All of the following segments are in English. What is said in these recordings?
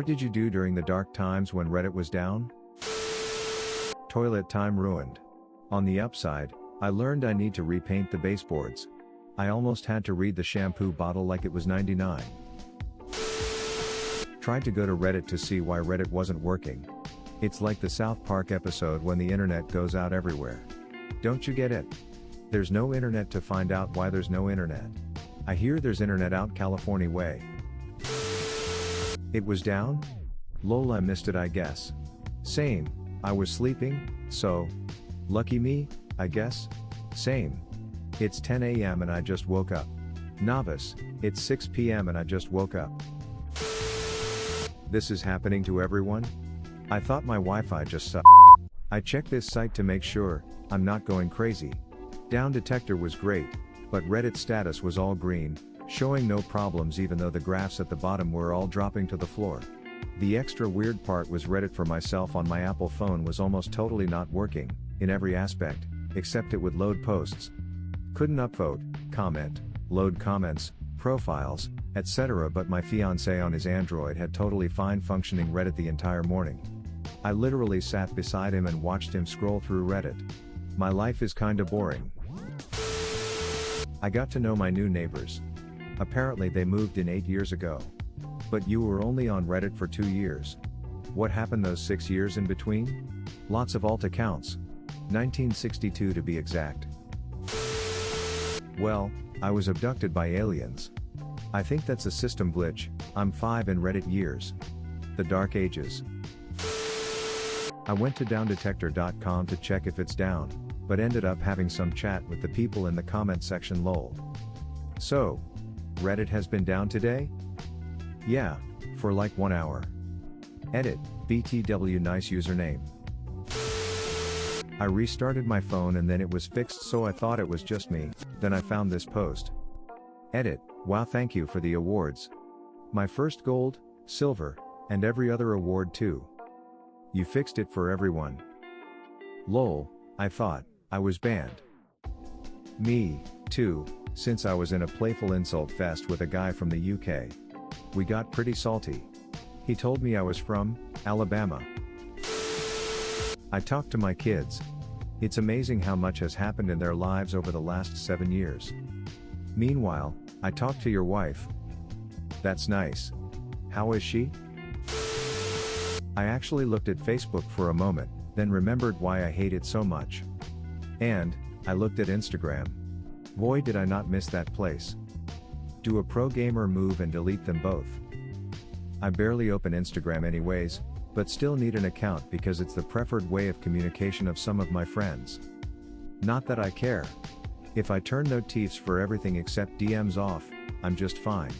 did you do during the dark times when Reddit was down? Toilet time ruined. On the upside, I learned I need to repaint the baseboards. I almost had to read the shampoo bottle like it was 99. Tried to go to Reddit to see why Reddit wasn't working. It's like the South Park episode when the internet goes out everywhere. Don't you get it? There's no internet to find out why there's no internet. I hear there's internet out California way. It was down? Lol, I missed it I guess. Same, I was sleeping, so. Lucky me, I guess? Same. It's 10 a.m. and I just woke up. Novice, it's 6 p.m. and I just woke up. This is happening to everyone? I thought my Wi-Fi just sucked. I checked this site to make sure I'm not going crazy. Down detector was great, but Reddit status was all green, showing no problems even though the graphs at the bottom were all dropping to the floor. The extra weird part was Reddit for myself on my Apple phone was almost totally not working, in every aspect, except it would load posts. Couldn't upvote, comment, load comments, profiles, etc. But my fiancé on his Android had totally fine functioning Reddit the entire morning. I literally sat beside him and watched him scroll through Reddit. My life is kinda boring. I got to know my new neighbors. Apparently they moved in 8 years ago. But you were only on Reddit for 2 years. What happened those 6 years in between? Lots of alt accounts. 1962 to be exact. Well, I was abducted by aliens. I think that's a system glitch. I'm 5 in Reddit years. The Dark Ages. I went to downdetector.com to check if it's down, but ended up having some chat with the people in the comment section lol. So, Reddit has been down today? Yeah, for like 1 hour. Edit, BTW nice username. I restarted my phone and then it was fixed so I thought it was just me, then I found this post. Edit, wow thank you for the awards. My first gold, silver, and every other award too. You fixed it for everyone. Lol, I thought I was banned. Me, too, since I was in a playful insult fest with a guy from the UK. We got pretty salty. He told me I was from Alabama. I talked to my kids. It's amazing how much has happened in their lives over the last 7 years. Meanwhile, I talked to your wife. That's nice. How is she? I actually looked at Facebook for a moment, then remembered why I hate it so much. And, I looked at Instagram. Boy did I not miss that place. Do a pro gamer move and delete them both. I barely open Instagram anyways, but still need an account because it's the preferred way of communication of some of my friends. Not that I care. If I turn notifs for everything except DMs off, I'm just fine.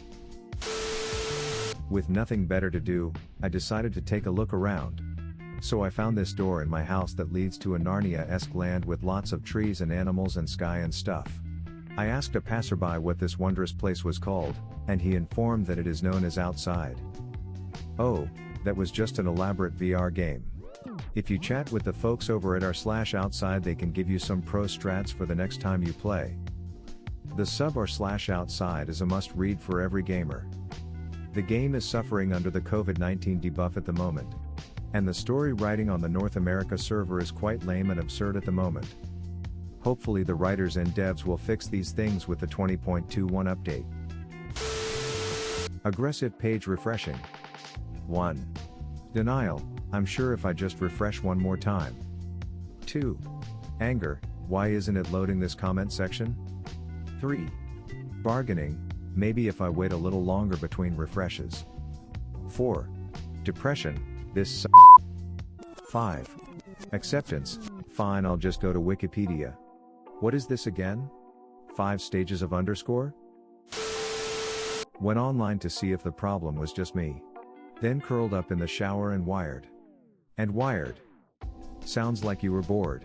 With nothing better to do, I decided to take a look around. So I found this door in my house that leads to a Narnia-esque land with lots of trees and animals and sky and stuff. I asked a passerby what this wondrous place was called, and he informed that it is known as Outside. Oh, that was just an elaborate VR game. If you chat with the folks over at r/outside they can give you some pro strats for the next time you play. The sub/outside is a must read for every gamer. The game is suffering under the COVID-19 debuff at the moment. And the story writing on the North America server is quite lame and absurd at the moment. Hopefully the writers and devs will fix these things with the 20.21 update. Aggressive page refreshing. 1. Denial, I'm sure if I just refresh one more time. 2. Anger, why isn't it loading this comment section? 3. Bargaining, maybe if I wait a little longer between refreshes. 4. Depression, this sucks. 5. Acceptance, fine I'll just go to Wikipedia. What is this again? 5 stages of underscore? Went online to see if the problem was just me. Then curled up in the shower and wired. And wired. Sounds like you were bored.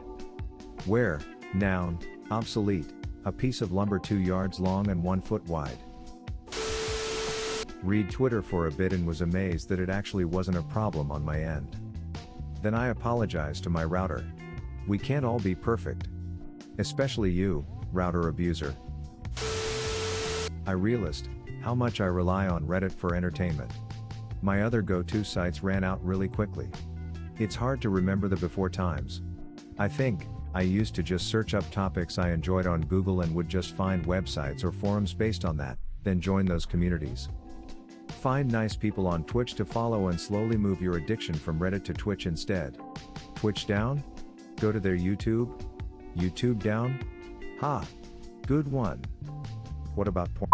Where, noun, obsolete, a piece of lumber 2 yards long and 1 foot wide. Read Twitter for a bit and was amazed that it actually wasn't a problem on my end. Then I apologized to my router. We can't all be perfect. Especially you, router abuser. I realized how much I rely on Reddit for entertainment. My other go-to sites ran out really quickly. It's hard to remember the before times. I think, I used to just search up topics I enjoyed on Google and would just find websites or forums based on that, then join those communities. Find nice people on Twitch to follow and slowly move your addiction from Reddit to Twitch instead. Twitch down? Go to their YouTube? YouTube down? Ha! Good one. What about porn?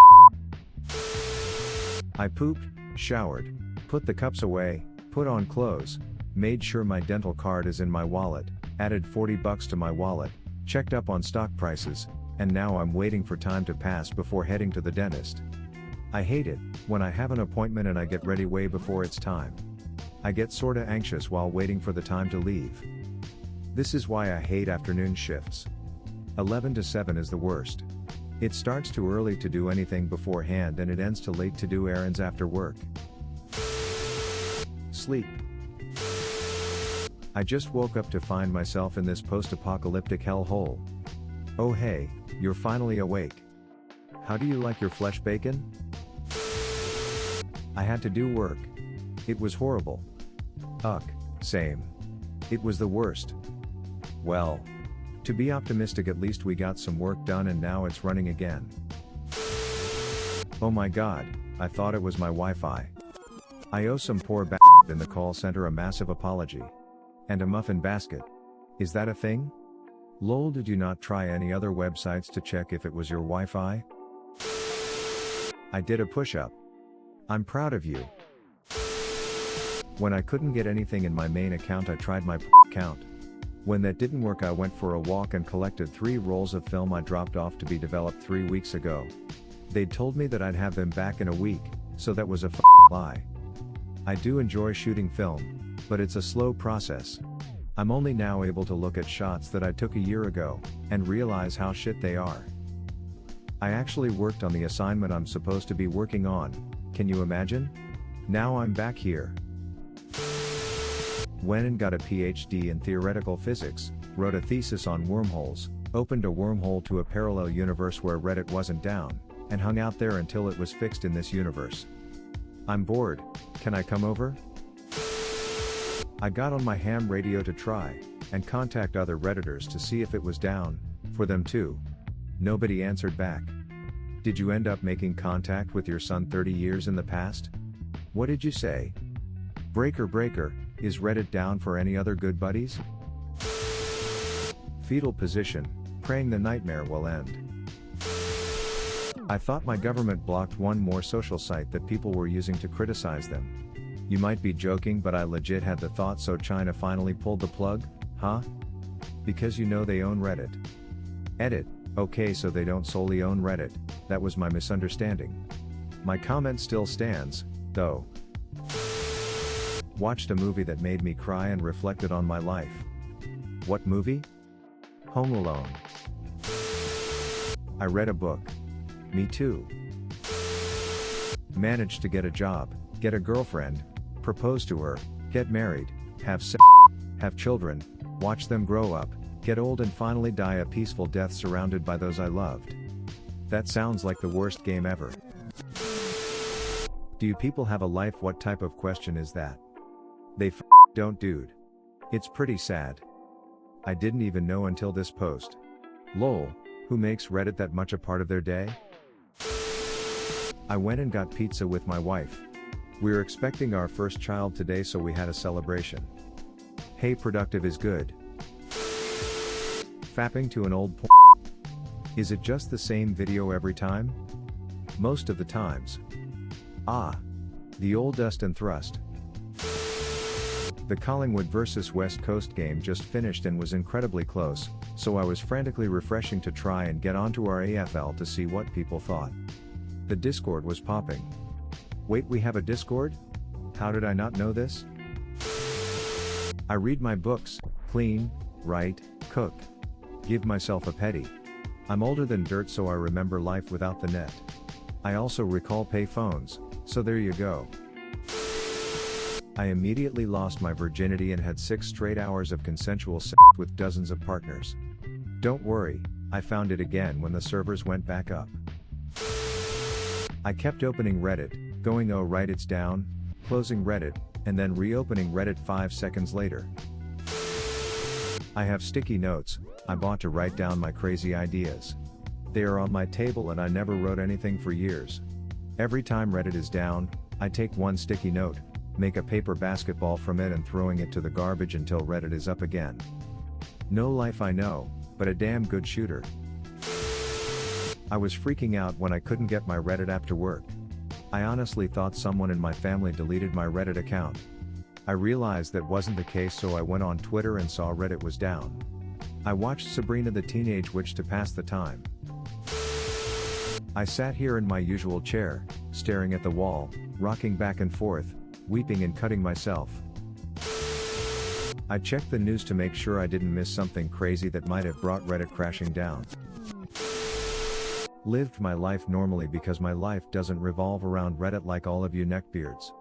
I pooped, showered, put the cups away, put on clothes, made sure my dental card is in my wallet, added $40 to my wallet, checked up on stock prices, and now I'm waiting for time to pass before heading to the dentist. I hate it when I have an appointment and I get ready way before it's time. I get sorta anxious while waiting for the time to leave. This is why I hate afternoon shifts. 11 to 7 is the worst. It starts too early to do anything beforehand and it ends too late to do errands after work. Sleep. I just woke up to find myself in this post-apocalyptic hellhole. Oh hey, you're finally awake. How do you like your flesh bacon? I had to do work. It was horrible. Same. It was the worst. Well, to be optimistic, at least we got some work done and now it's running again. Oh my god, I thought it was my Wi-Fi. I owe some poor bastard in the call center a massive apology. And a muffin basket. Is that a thing? Lol, did you not try any other websites to check if it was your Wi-Fi? I did a push-up. I'm proud of you. When I couldn't get anything in my main account, I tried my account. When that didn't work, I went for a walk and collected 3 rolls of film I dropped off to be developed 3 weeks ago. They'd told me that I'd have them back in a week, so that was a lie. I do enjoy shooting film, but it's a slow process. I'm only now able to look at shots that I took a year ago, and realize how shit they are. I actually worked on the assignment I'm supposed to be working on, can you imagine? Now I'm back here. Went and got a PhD in theoretical physics, wrote a thesis on wormholes, opened a wormhole to a parallel universe where Reddit wasn't down, and hung out there until it was fixed in this universe. I'm bored, can I come over? I got on my ham radio to try, and contact other Redditors to see if it was down, for them too. Nobody answered back. Did you end up making contact with your son 30 years in the past? What did you say? Breaker, is Reddit down for any other good buddies? Fetal position, praying the nightmare will end. I thought my government blocked one more social site that people were using to criticize them. You might be joking, but I legit had the thought, so China finally pulled the plug, huh? Because you know they own Reddit. Edit, okay, so they don't solely own Reddit, that was my misunderstanding. My comment still stands, though. Watched a movie that made me cry and reflected on my life. What movie? Home Alone. I read a book. Me too. Managed to get a job, get a girlfriend, propose to her, get married, have sex, have children, watch them grow up, get old and finally die a peaceful death surrounded by those I loved. That sounds like the worst game ever. Do you people have a life? What type of question is that? They don't, dude. It's pretty sad. I didn't even know until this post. Lol, who makes Reddit that much a part of their day? I went and got pizza with my wife. We're expecting our first child today, so we had a celebration. Hey, productive is good. Fapping to an old porn. Is it just the same video every time? Most of the times. The old dust and thrust. The Collingwood vs West Coast game just finished and was incredibly close, so I was frantically refreshing to try and get onto our AFL to see what people thought. The Discord was popping. Wait, we have a Discord? How did I not know this? I read my books, clean, write, cook. Give myself a petty. I'm older than dirt, so I remember life without the net. I also recall pay phones, so there you go. I immediately lost my virginity and had 6 straight hours of consensual sex with dozens of partners. Don't worry, I found it again when the servers went back up. I kept opening Reddit, going, oh right, it's down, closing Reddit, and then reopening Reddit 5 seconds later. I have sticky notes I bought to write down my crazy ideas. They are on my table and I never wrote anything for years. Every time Reddit is down, I take one sticky note, make a paper basketball from it and throwing it to the garbage until Reddit is up again. No life I know, but a damn good shooter. I was freaking out when I couldn't get my Reddit app to work. I honestly thought someone in my family deleted my Reddit account. I realized that wasn't the case, so I went on Twitter and saw Reddit was down. I watched Sabrina the Teenage Witch to pass the time. I sat here in my usual chair, staring at the wall, rocking back and forth, weeping and cutting myself. I checked the news to make sure I didn't miss something crazy that might have brought Reddit crashing down. Lived my life normally because my life doesn't revolve around Reddit like all of you neckbeards.